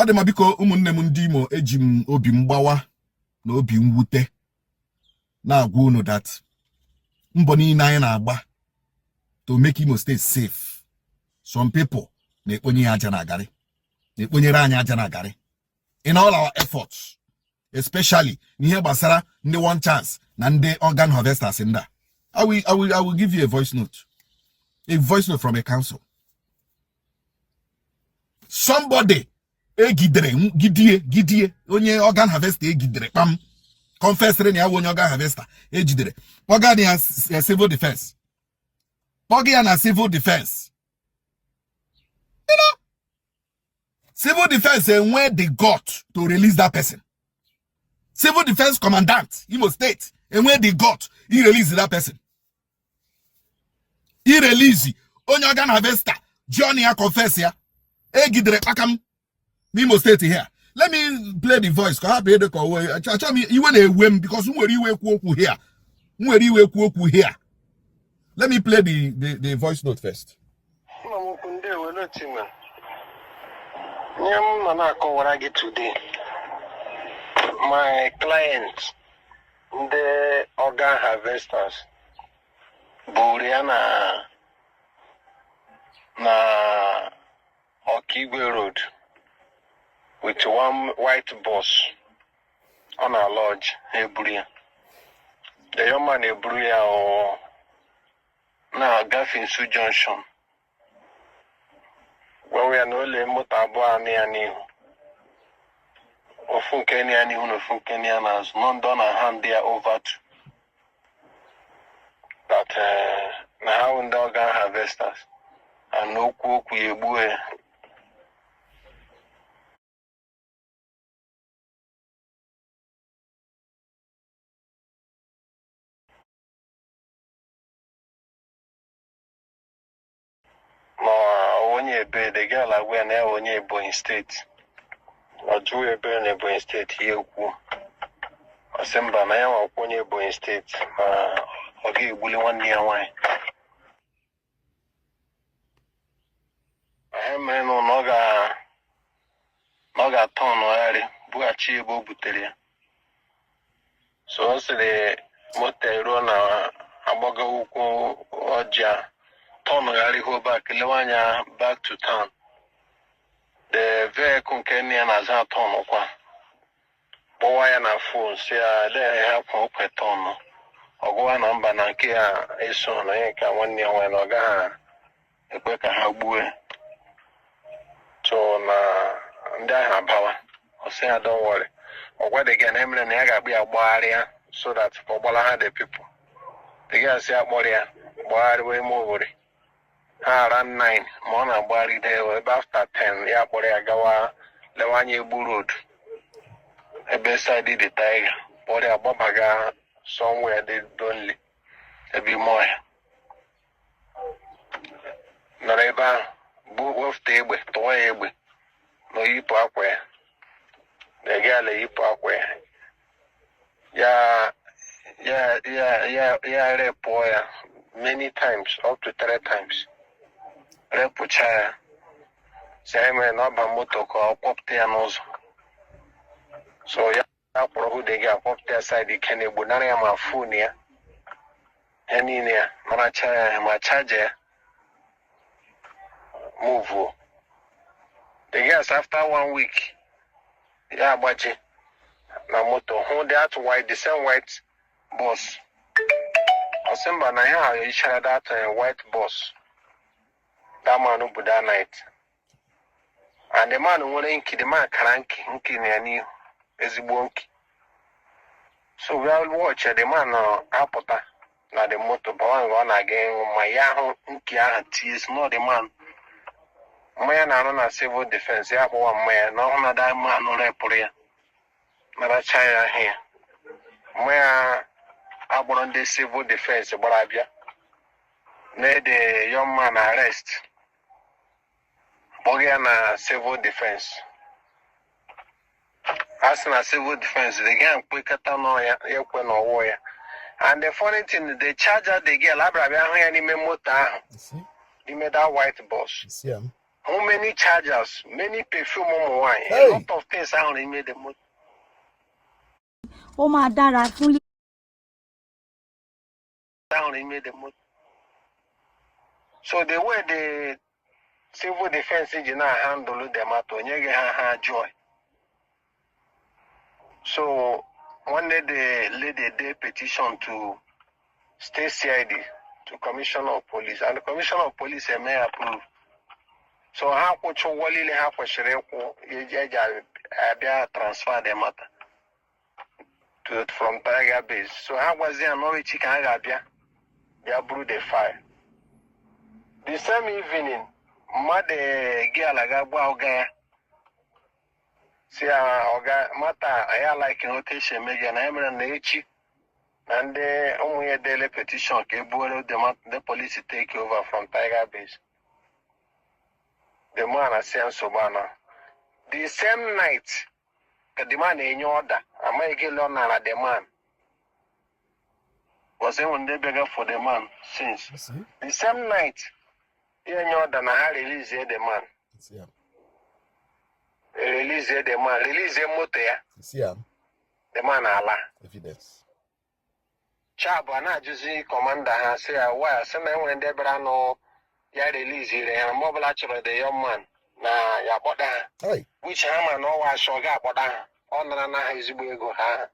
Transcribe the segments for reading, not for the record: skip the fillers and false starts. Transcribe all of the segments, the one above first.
Ademabiko umunne m ndị Imo eji m obi mgbawa na obi mwute na-agwa unu that mbọ niile anyị na-agba to make Imo State safe. Some people na-ekponye aja na garị, na-ekponyere anyị aja na garị in all our efforts, especially n'ihe gbasara ndị one chance na ndị organ harvesters in that. I will give you a voice note from a council. Somebody gidie onye organ harvester egidere pam confess na ya onye organ harvester ejidere poga ya civil defense, poga ya na civil defense. You know, civil defense enwe the gut to release that person. Civil defense commandant Imo State enwe the gut he release that person. He release onye organ harvester Johnny ya confess ya egidere pakam Imo State here. Let me play the voice. You want a whim because here. Let me play the voice note first. Today, my clients, the organ harvesters, Buriana na Okigwe Road, with one white bus on our lodge, Ebria. The young man Ebria or now Gaffin Su Junction. Where we are no Lemotabo and or Funkeni and Uno Funkenian has not done a hand there over to that now in the organ harvesters and no cook we boy. The girl I wear now on your boy state. Or do a burn a boy state here. Assemble now upon your boy state. Okay, will 1 year wine. I am no noga ton or buachi buteria. So the motorona aboga uko oja. Go back to town. The vehicle can as a ton of one. Boy and a phone say they have a ton or go on Banakia a son, I can 1 year when I got a quick boy. So now they have power. Or say, don't worry. Or what again, Emily and I be a barrier so that for Bola the people. The guys say, Boya, way more. Around 9, Mona body there after 10, yeah, but I go Lewanya Burud. A beside the tiger, but a babaga somewhere they don't a bit more. Noreba, both table, toy, no you parkway. The girl you parkway. Yeah, repoya many times, up to 3 times. Repucha, say, man, not by motor car, pop there nose. So, yeah, probably they get pop there side, the canny, but none of my phone here. Any near, my charger, move. The gas after 1 week, yeah, but na motor, who that white, the same white bus. Assemble na you share that white bus. That man who that night. And the man who went the man cranky, near is wonky. So we all watch the man apota, na the motor boy one again. My yaho inky tears, not the man. My na civil defense, ya one man, no one that man no reporia. Not a child here. My I the civil defense, but I made the young man arrest. Bogiana civil defense. As a civil defense, they can quick at no warrior. And the funny thing, the charger they get Labra any memo. He made that white boss. How many chargers, many perfume wine, Hey. a lot of things I only made the most. Ó máa dára fún I only made the most. So the way the civil defense engineer handle the matter, you get joy. So one day they laid a petition to state CID, to Commissioner of Police, and the Commissioner of Police may approve. So how could you wali have a shreko transfer the matter to from Tiger Base? So how was there no chicken Arabia? They brew the fire. The same evening, mother girl aga see oga mata I like notation megan I'm nature and only a daily petition the police take over from Tiger Base. The man has sent Sobana. The same night, the man in order, I might get on the man. Was when they beg for the man since. The same night, in order, I release the man. Release the man, release the motor. The man Allah. Evidence. Chabana just commander has said, well, some when they brano. Ya release it and mobile actually the young man. Na ya boda. Hey. Which hammer no wa shoga boda. On na his go ha.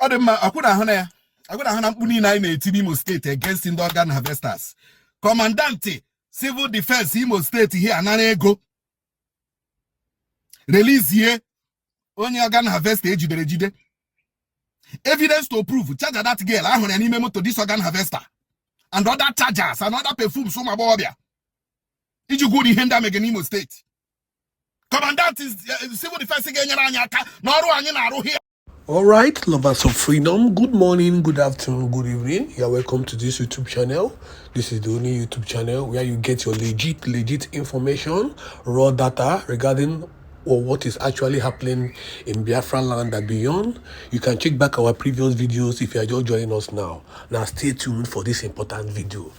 Adema akuda hana mpuni na Imo State against the organ harvesters. Commandant Civil Defense Imo State here anana ego. Release here. Only organ harvester ejide. Evidence to prove charge that girl ahụ na n'ime moto this organ harvester. And other chargers and other perfumes from Abobia. Did you go to Henda Imo State? Commandant is civil defense again. All right, lovers of freedom. Good morning, good afternoon, good evening. You're welcome to this YouTube channel. This is the only YouTube channel where you get your legit information, raw data regarding what is actually happening in Biafra land and beyond. You can check back our previous videos if you are just joining us now. Now stay tuned for this important video.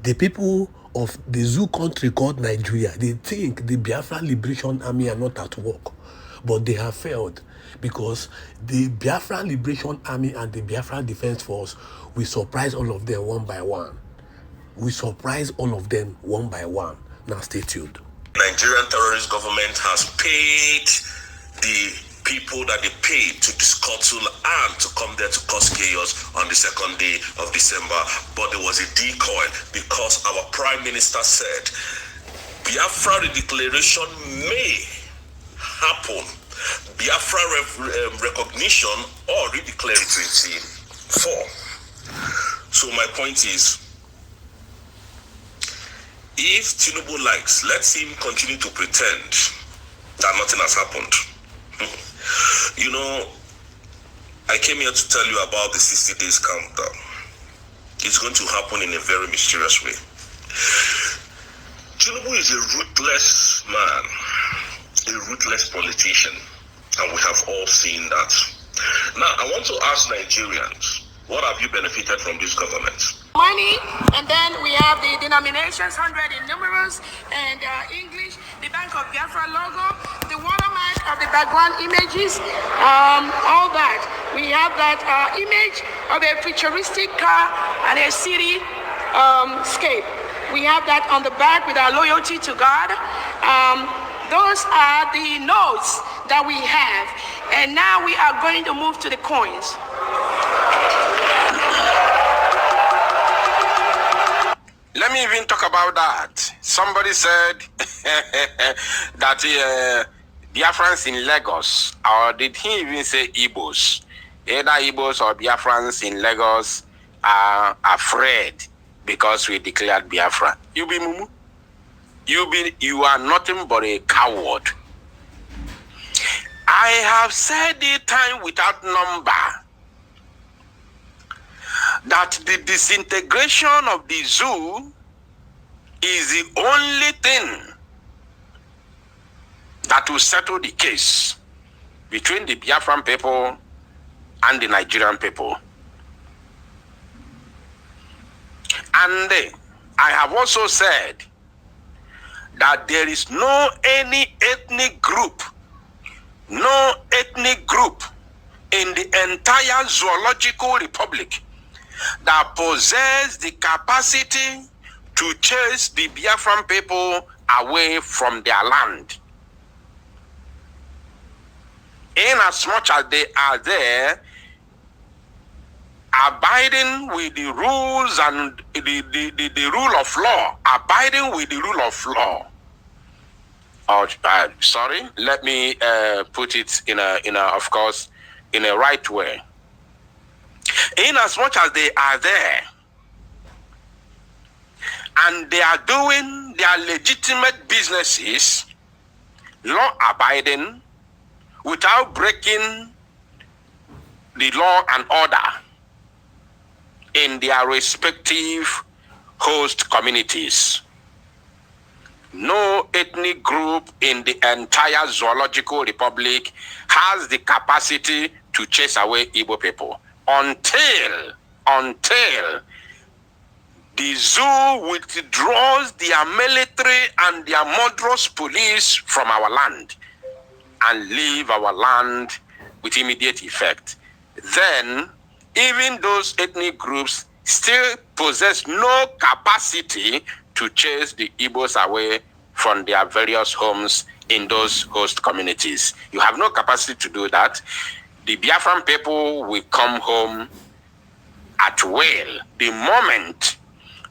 The people of the zoo country called Nigeria, they think the Biafra Liberation Army are not at work, but they have failed because the Biafra Liberation Army and the Biafra Defense Force will surprise all of them one by one. We surprise all of them one by one. Now stay tuned. Nigerian terrorist government has paid the people that they paid to discuttle and to come there to cause chaos on the 2nd day of December. But there was a decoy because our Prime Minister said Biafra declaration may happen. Biafra recognition or redeclaration 24. So my point is, if Tinubu likes, let him continue to pretend that nothing has happened. You know, I came here to tell you about the 60 days countdown. It's going to happen in a very mysterious way. Tinubu is a ruthless man, a ruthless politician, and we have all seen that. Now, I want to ask Nigerians, what have you benefited from this government? Money, and then we have the denominations, 100 in numerals and English, the Bank of Biafra logo, the watermark of the background images, all that. We have that image of a futuristic car and a city scape. We have that on the back with our loyalty to God. Those are the notes that we have. And now we are going to move to the coins. Let me even talk about that. Somebody said that Biafrans in Lagos, or did he even say Igbos? Either Igbos or Biafrans in Lagos are afraid because we declared Biafra. You be mumu. You are nothing but a coward. I have said it time without number that the disintegration of the zoo is the only thing that will settle the case between the Biafran people and the Nigerian people. And I have also said that there is no any ethnic group in the entire zoological republic that possess the capacity to chase the Biafran people away from their land. In as much as they are there, abiding with the rules and the rule of law, abiding with the rule of law. Sorry, let me put it in a right way. In as much as they are there and they are doing their legitimate businesses, law abiding, without breaking the law and order in their respective host communities. No ethnic group in the entire zoological republic has the capacity to chase away Igbo people until the zoo withdraws their military and their murderous police from our land and leave our land with immediate effect. Then, even those ethnic groups still possess no capacity to chase the Igbos away from their various homes in those host communities. You have no capacity to do that. The Biafran people will come home at will the moment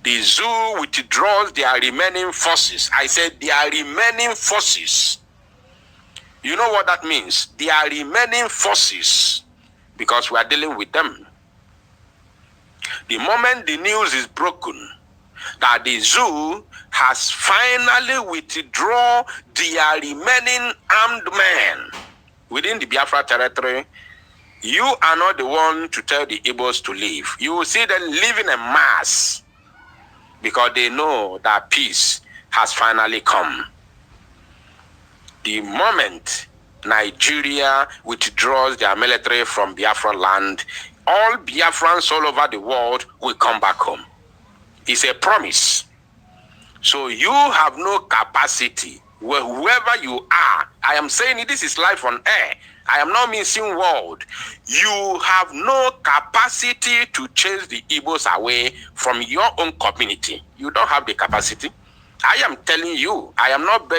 the zoo withdraws their remaining forces. I said their remaining forces. You know what that means? Their remaining forces, because we are dealing with them. The moment the news is broken that the zoo has finally withdrawn their remaining armed men within the Biafra territory, you are not the one to tell the Igbos to leave. You will see them leaving en masse because they know that peace has finally come. The moment Nigeria withdraws their military from Biafra land, all Biafrans all over the world will come back home. It's a promise. So you have no capacity, whoever you are. I am saying it, this is life on air. I am not missing word. You have no capacity to chase the Igbos away from your own community. You don't have the capacity. I am telling you, I am not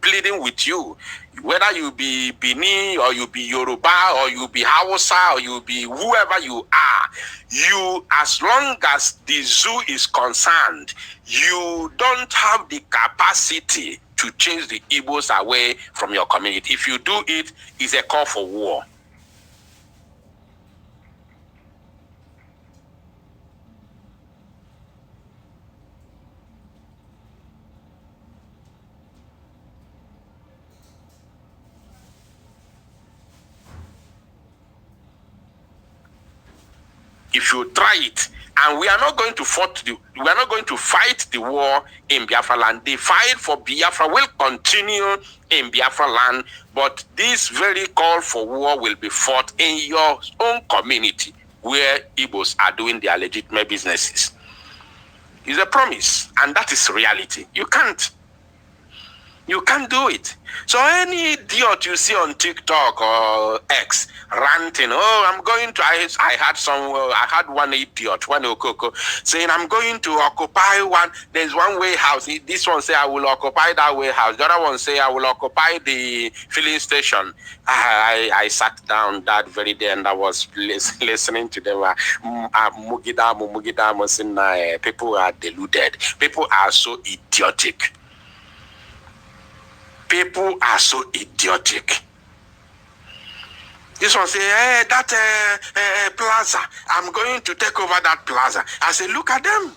pleading with you. Whether you be Bini or you be Yoruba or you be Hausa or you be whoever you are, you, as long as the zoo is concerned, you don't have the capacity to chase the Igbos away from your community. If you do it, it's a call for war. If you try it, and we are not going to fight the war in Biafra land. The fight for Biafra will continue in Biafra land, but this very call for war will be fought in your own community where Igbos are doing their legitimate businesses. It's a promise, and that is reality. You can't do it. So any idiot you see on TikTok or X ranting, I had one idiot, one Okoko, saying I'm going to occupy there's one warehouse. This one say I will occupy that warehouse. The other one say I will occupy the filling station. I sat down that very day and I was listening to them. People are deluded. People are so idiotic. People are so idiotic. This one say, hey, that plaza, I'm going to take over that plaza. I say, look at them.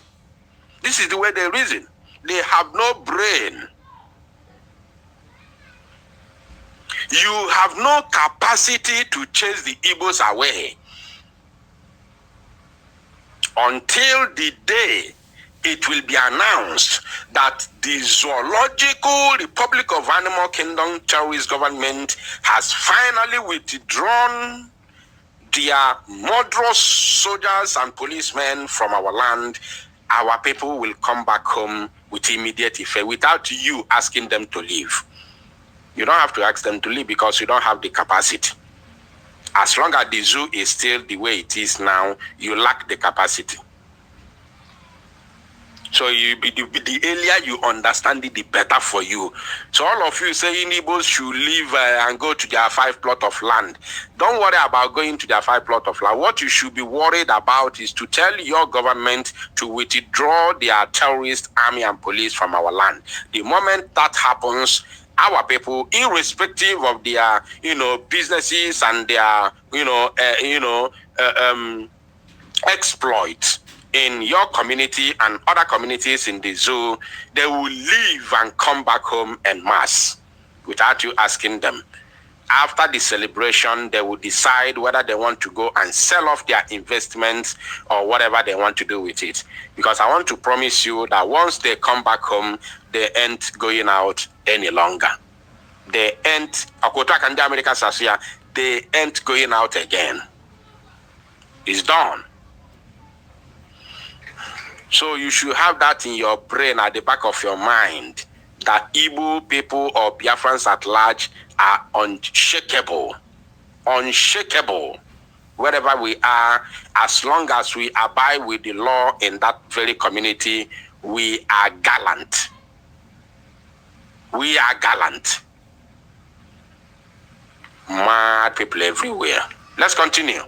This is the way they reason. They have no brain. You have no capacity to chase the Igbos away until the day it will be announced that the Zoological Republic of Animal Kingdom terrorist government has finally withdrawn their murderous soldiers and policemen from our land. Our people will come back home with immediate effect without you asking them to leave. You don't have to ask them to leave because you don't have the capacity. As long as the zoo is still the way it is now, you lack the capacity. So the earlier you understand it, the better for you. So all of you saying Igbos should leave and go to their 5 plot of land. Don't worry about going to their 5 plot of land. What you should be worried about is to tell your government to withdraw their terrorist army and police from our land. The moment that happens, our people, irrespective of their, businesses and their, exploits in your community and other communities in the zoo, they will leave and come back home en masse without you asking them. After the celebration, they will decide whether they want to go and sell off their investments or whatever they want to do with it. Because I want to promise you that once they come back home, they ain't going out any longer. They ain't going out again. It's done. So you should have that in your brain at the back of your mind, that Igbo people or Biafrans at large are unshakable. Unshakable. Wherever we are, as long as we abide with the law in that very community, we are gallant. We are gallant. Mad people everywhere. Let's continue.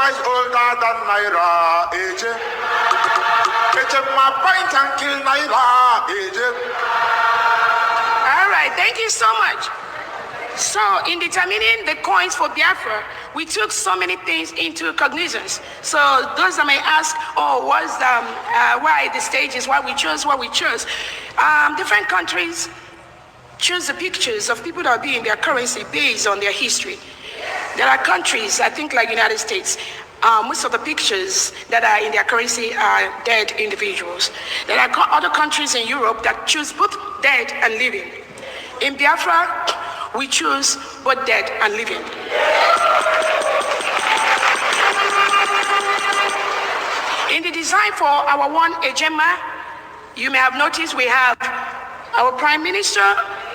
Older than Naira, point and kill Naira, All right, thank you so much. So, in determining the coins for Biafra, we took so many things into cognizance. So, those that may ask, why the stages, why we chose what we chose. Different countries choose the pictures of people that will be in their currency based on their history. There are countries, I think like United States, most of the pictures that are in their currency are dead individuals. There are other countries in Europe that choose both dead and living. In Biafra, we choose both dead and living. In the design for our one Ejema, you may have noticed we have our Prime Minister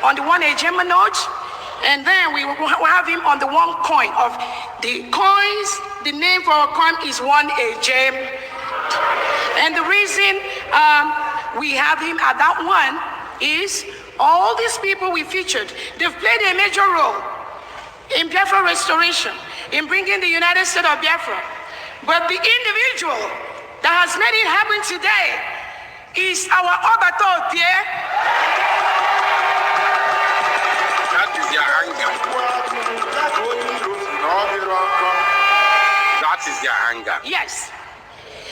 on the one Ejema note, and then we will have him on the one coin of the coins. The name for our coin is one Ejem. And the reason we have him at that one is all these people we featured, they've played a major role in Biafra restoration, in bringing the United States of Biafra. But the individual that has made it happen today is our Obato Pierre. That is their anger. That is their anger. Yes.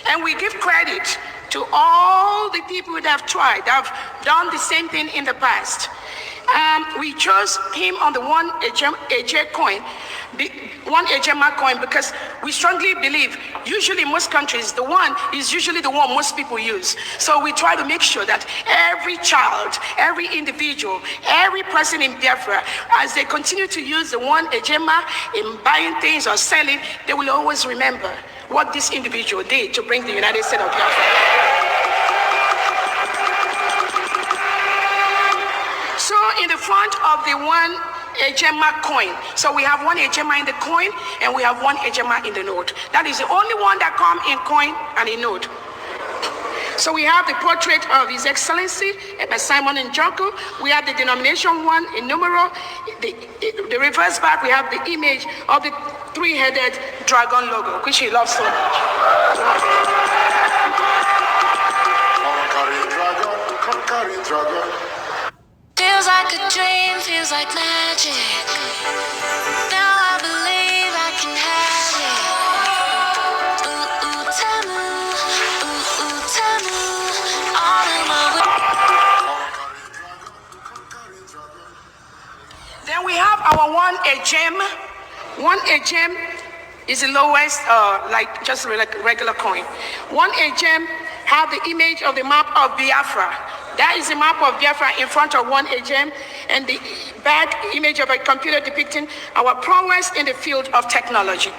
And we give credit to all the people that have tried, that have done the same thing in the past. We chose him on the one AJ coin, the one Ejema coin, because we strongly believe, usually in most countries, the one is usually the one most people use. So we try to make sure that every child, every individual, every person in Biafra, as they continue to use the one Ejema in buying things or selling, they will always remember what this individual did to bring the United States of Biafra. So in the front of the one Ejema coin, so we have one Ejema in the coin and we have one Ejema in the note. That is the only one that come in coin and in note. So we have the portrait of His Excellency, Simon Njoku. We have the denomination one in numeral. The reverse back, we have the image of the three-headed dragon logo, which he loves so much. Conquering dragon. Feels like a dream, feels like magic. Now I believe I can have it. Ooh, ooh, tamu. Ooh, ooh, tamu. All in my way. Then we have our one Ejem. One Ejem is the lowest, like just like regular coin. One Ejem have the image of the map of Biafra. That is a map of Biafra in front of one AGM, and the back image of a computer depicting our prowess in the field of technology.